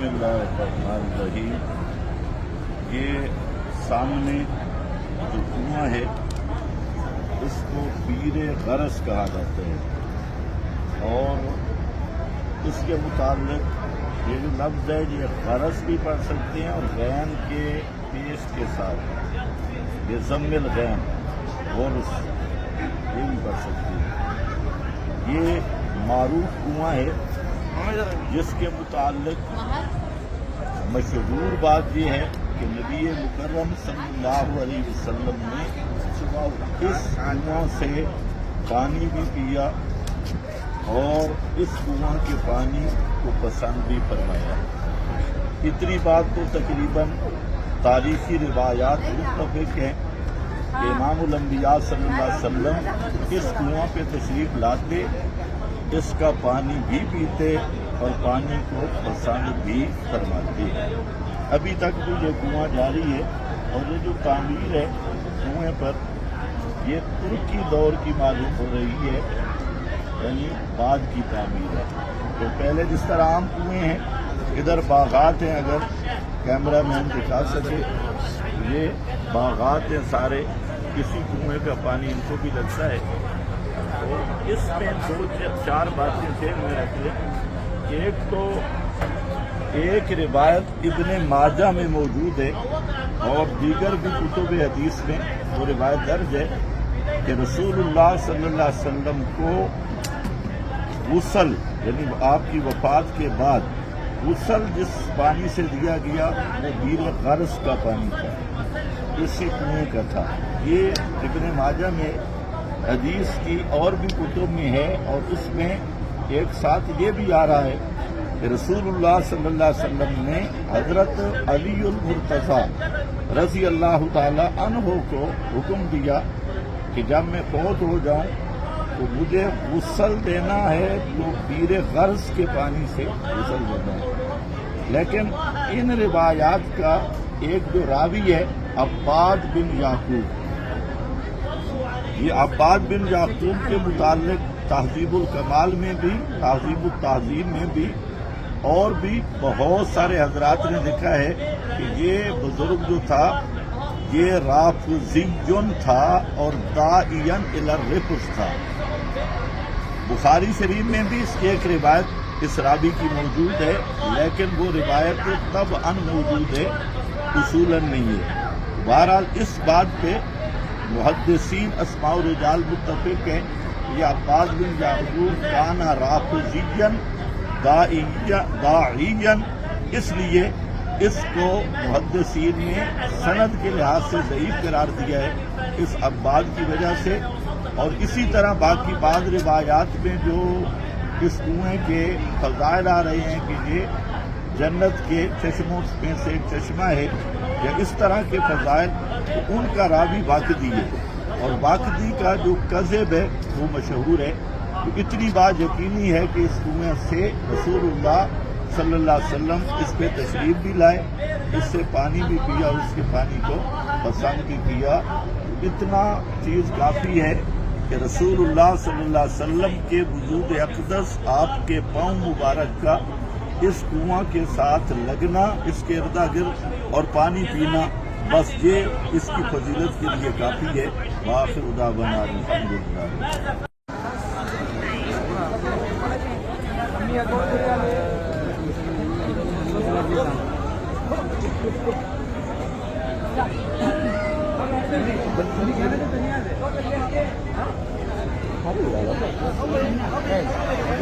बिस्मिल्लाहिर्रहमानिर्रहीम। ये सामने जो कुआं है इसको पीरे गरस कहा जाता है और इसके मुताबिक ये जो लफ्ज़ है ये गरस भी पढ़ सकते हैं और गैन के पेश के साथ ये ज़म्मिल गैन गौरस ये भी पढ़ सकते हैं। ये मारूफ कुआं है जिसके मुताल्लिक मशहूर बात ये है कि नबी मुकर्रम सल्लल्लाहु अलैहि वसल्लम ने इस कुआं से पानी भी पिया और इस कुआं के पानी को पसंद भी फरमाया। इतनी बात तो तकरीबन तारीखी रिवायात मुत्तफ़िक़ हैं कि इमामुल अंबिया सल्लल्लाहु अलैहि वसल्लम इस कुआं पे तशरीफ़ लाते, इसका पानी भी पीते और पानी को पसंद भी फरमाते हैं। अभी तक भी ये कुआं जारी है और ये जो तामीर है कुएं पर ये तुर्की दौर की मालूम हो रही है, यानी बाद की तामीर है। तो पहले जिस तरह आम कुएं हैं इधर बागात हैं, अगर कैमरा मैन दिखा सके ये बागात हैं सारे, किसी कुएं का पानी इनको भी लगता है। तो इसमें दो चार बातें थे मैं रख लें। एक तो एक रिवायत इब्ने माजा में मौजूद है और दीगर भी कुतुब हदीस में वो रिवायत दर्ज है कि रसूलुल्लाह सल्लल्लाहु अलैहि वसल्लम को गुस्ल यानी आपकी वफात के बाद गुस्ल जिस पानी से दिया गया वो बीर गरस का पानी था, इसी कुएं का था। ये इब्ने माजा में हदीस की और भी कुतुब में है और उसमें एक साथ ये भी आ रहा है कि रसूलुल्लाह सल्लल्लाहु अलैहि वसल्लम ने हजरत अलीउल मुर्तज़ा रज़ी अल्लाह ताला अन्हु को हुक्म दिया कि जब मैं फौत हो जाऊं तो मुझे गुस्ल देना है तो पीरे गर्ज के पानी से गुस्ल देना है। लेकिन इन रिवायात का एक जो रावी है अब्बाद बिन याकूब, ये अब्बाद बिन याकूब के मुताल्लिक तहज़ीबुल कमाल में भी तहज़ीबुल तहज़ीब में भी और भी बहुत सारे हजरात ने लिखा है कि ये बुजुर्ग जो था ये राफ़िज़ियुन था और दाइयन इला रिफ़्ज़ था। बुखारी शरीफ में भी इसकी एक रिवायत इस रावी की मौजूद है, लेकिन वो रिवायत तब मौजूद है, उसूलन नहीं है। बहरहाल इस बात पे मुहद्दिसीन अस्माउ रिजाल मुत्तफ़िक़ हैं ये अब्बास बिन याकूब काना राफ़िज़ियन दाइयन, इसलिए इसको मुहद्दिसीन ने सनद के लिहाज से ज़ईफ़ करार दिया है इस अब्बाद की वजह से। और इसी तरह बाकी बाद रिवायात में जो इस कुएं के फ़ज़ाइल आ रहे हैं कि ये जन्नत के चश्मों में से एक चश्मा है या इस तरह के फ़ज़ाइल, तो उनका रावी वाक़दी है और वाक़दी का जो कज़ब है वो मशहूर है। तो इतनी बात यकीनी है कि इस कुएं से रसूलुल्लाह सल्लल्लाहु अलैहि वसल्लम इस पे तशरीफ़ भी लाए, इससे पानी भी पिया और उसके पानी को पसंद भी किया। इतना चीज़ काफ़ी है कि रसूलुल्लाह सल्लल्लाहु अलैहि वसल्लम के वजूद अक़दस आपके पाँव मुबारक का इस कुआं के साथ लगना, इसके इर्दा गिर्द और पानी पीना, बस ये इसकी फजीलत के लिए काफ़ी है। आखिर दावाना अल्हम्दुलिल्लाह। Okay.